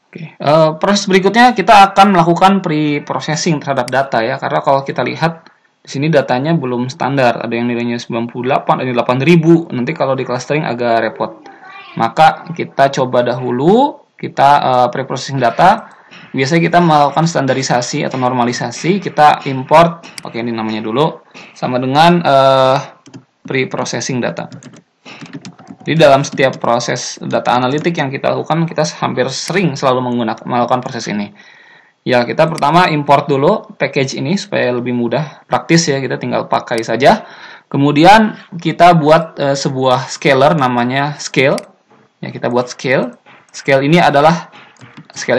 Oke. Proses berikutnya kita akan melakukan pre-processing terhadap data ya, karena kalau kita lihat di sini datanya belum standar, ada yang nilainya 98, ada yang 8000. Nanti kalau di clustering agak repot. Maka kita coba dahulu kita pre-processing data. Biasanya kita melakukan standarisasi atau normalisasi, kita import, oke ini namanya dulu, sama dengan pre-processing data. Jadi dalam setiap proses data analitik yang kita lakukan, kita hampir sering selalu melakukan proses ini. Ya, kita pertama import dulu package ini supaya lebih mudah, praktis ya, kita tinggal pakai saja. Kemudian kita buat sebuah scaler namanya scale. Ya, kita buat scale. Scale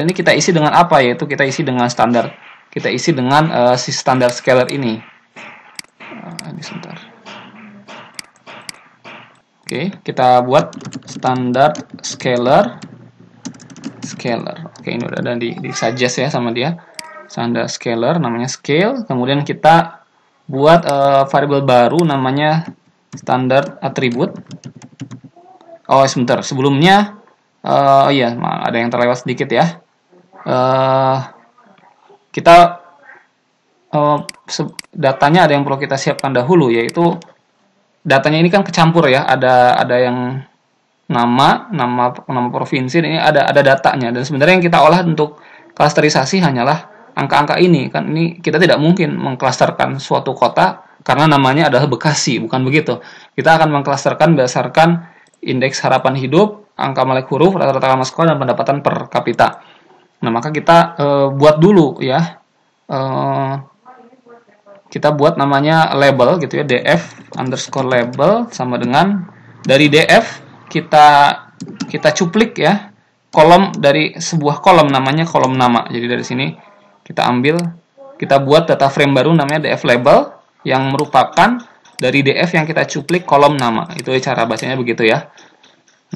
ini kita isi dengan apa? Yaitu kita isi dengan standar. Kita isi dengan si standar scaler ini. Ini sebentar. Oke, kita buat standar scaler. Oke, ini udah ada di suggest ya sama dia. Standar scaler namanya scale. Kemudian kita buat variabel baru namanya standar attribute. Oh, sebentar. Sebelumnya iya, ada yang terlewat sedikit ya. Kita datanya ada yang perlu kita siapkan dahulu, yaitu datanya ini kan kecampur ya, ada yang nama provinsi, ini ada datanya, dan sebenarnya yang kita olah untuk klasterisasi hanyalah angka-angka ini. Kan ini kita tidak mungkin mengklasterkan suatu kota karena namanya adalah Bekasi, bukan begitu. Kita akan mengklasterkan berdasarkan indeks harapan hidup, angka melek huruf, rata-rata lama sekolah, dan pendapatan per kapita. Nah, maka kita buat dulu ya. Kita buat namanya label gitu ya, df_label sama dengan dari df kita cuplik ya kolom dari sebuah kolom namanya kolom nama. Jadi dari sini kita ambil, kita buat data frame baru namanya df label yang merupakan dari df yang kita cuplik kolom nama. Itu cara bacanya begitu ya.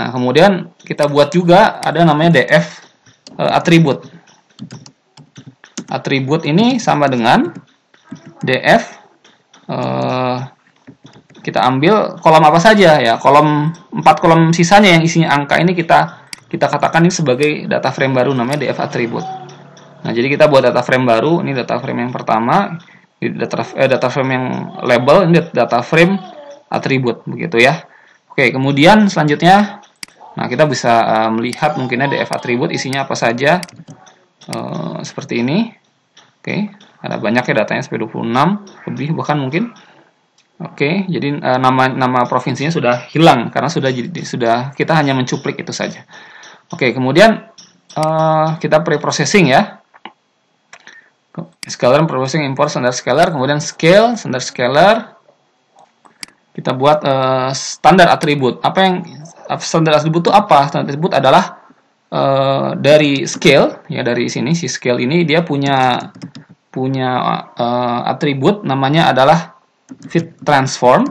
Nah, kemudian kita buat juga ada namanya df atribut. Atribut ini sama dengan df kita ambil kolom apa saja ya, 4 kolom sisanya yang isinya angka ini kita katakan ini sebagai data frame baru namanya df atribut. Nah, jadi kita buat data frame baru, ini data frame yang pertama, data frame yang label, ini data frame atribut begitu ya. Oke, kemudian selanjutnya nah kita bisa melihat mungkinnya df atribut isinya apa saja, seperti ini. Oke, ada banyak ya datanya, sampai 26 lebih bahkan mungkin. Oke, jadi nama provinsinya sudah hilang karena sudah kita hanya mencuplik itu saja. Oke, kemudian kita pre-processing ya. Scalar processing import standar scalar, kemudian scale standar scalar. Kita buat standar atribut. Apa yang standar atribut itu apa? Standar atribut adalah dari scale ya, dari sini si scale ini dia punya atribut namanya adalah fit transform.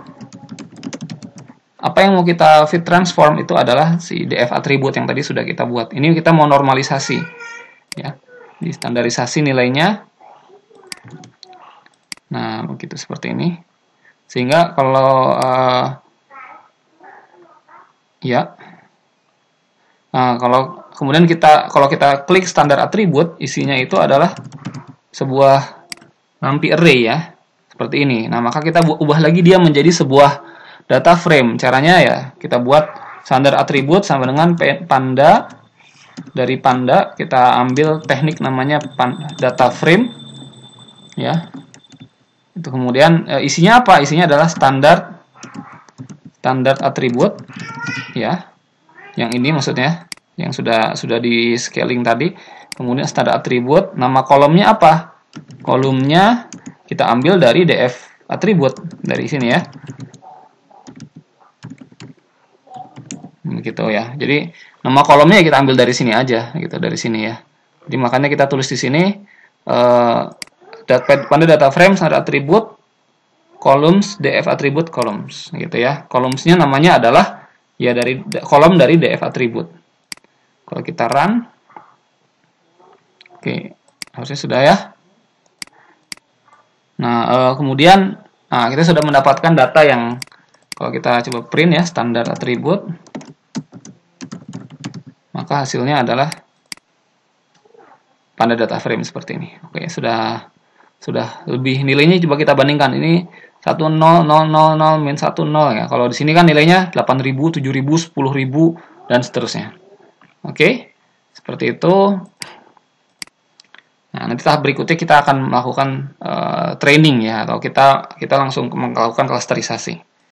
Apa yang mau kita fit transform itu adalah si df atribut yang tadi sudah kita buat. Ini kita mau normalisasi ya, di standarisasi nilainya. Nah, begitu seperti ini. Sehingga kalau ya, nah, kemudian kalau kita klik standar atribut, isinya itu adalah sebuah nanti array ya, seperti ini. Nah, maka kita ubah lagi dia menjadi sebuah data frame. Caranya ya, kita buat standar atribut sama dengan panda. Dari panda kita ambil teknik namanya data frame ya. Itu kemudian isinya apa? Isinya adalah standar atribut ya. Yang ini maksudnya yang sudah di scaling tadi. Kemudian standar atribut, nama kolomnya apa? Kolomnya kita ambil dari df atribut dari sini ya. Begitu ya. Jadi nama kolomnya kita ambil dari sini aja gitu, dari sini ya. Jadi makanya kita tulis di sini pada data frame standar atribut columns df atribut columns gitu ya. Columnsnya namanya adalah ya dari kolom dari df atribut. Kalau kita run, oke, harusnya sudah ya. Nah, kemudian kita sudah mendapatkan data yang kalau kita coba print ya standar atribut, maka hasilnya adalah pada data frame seperti ini. Oke, sudah lebih nilainya, coba kita bandingkan. Ini 1000 min 10 ya. Kalau di sini kan nilainya 8000, 7000, 10000 dan seterusnya. Oke. Seperti itu. Nah, nanti tahap berikutnya kita akan melakukan training ya, atau kita langsung melakukan klasterisasi.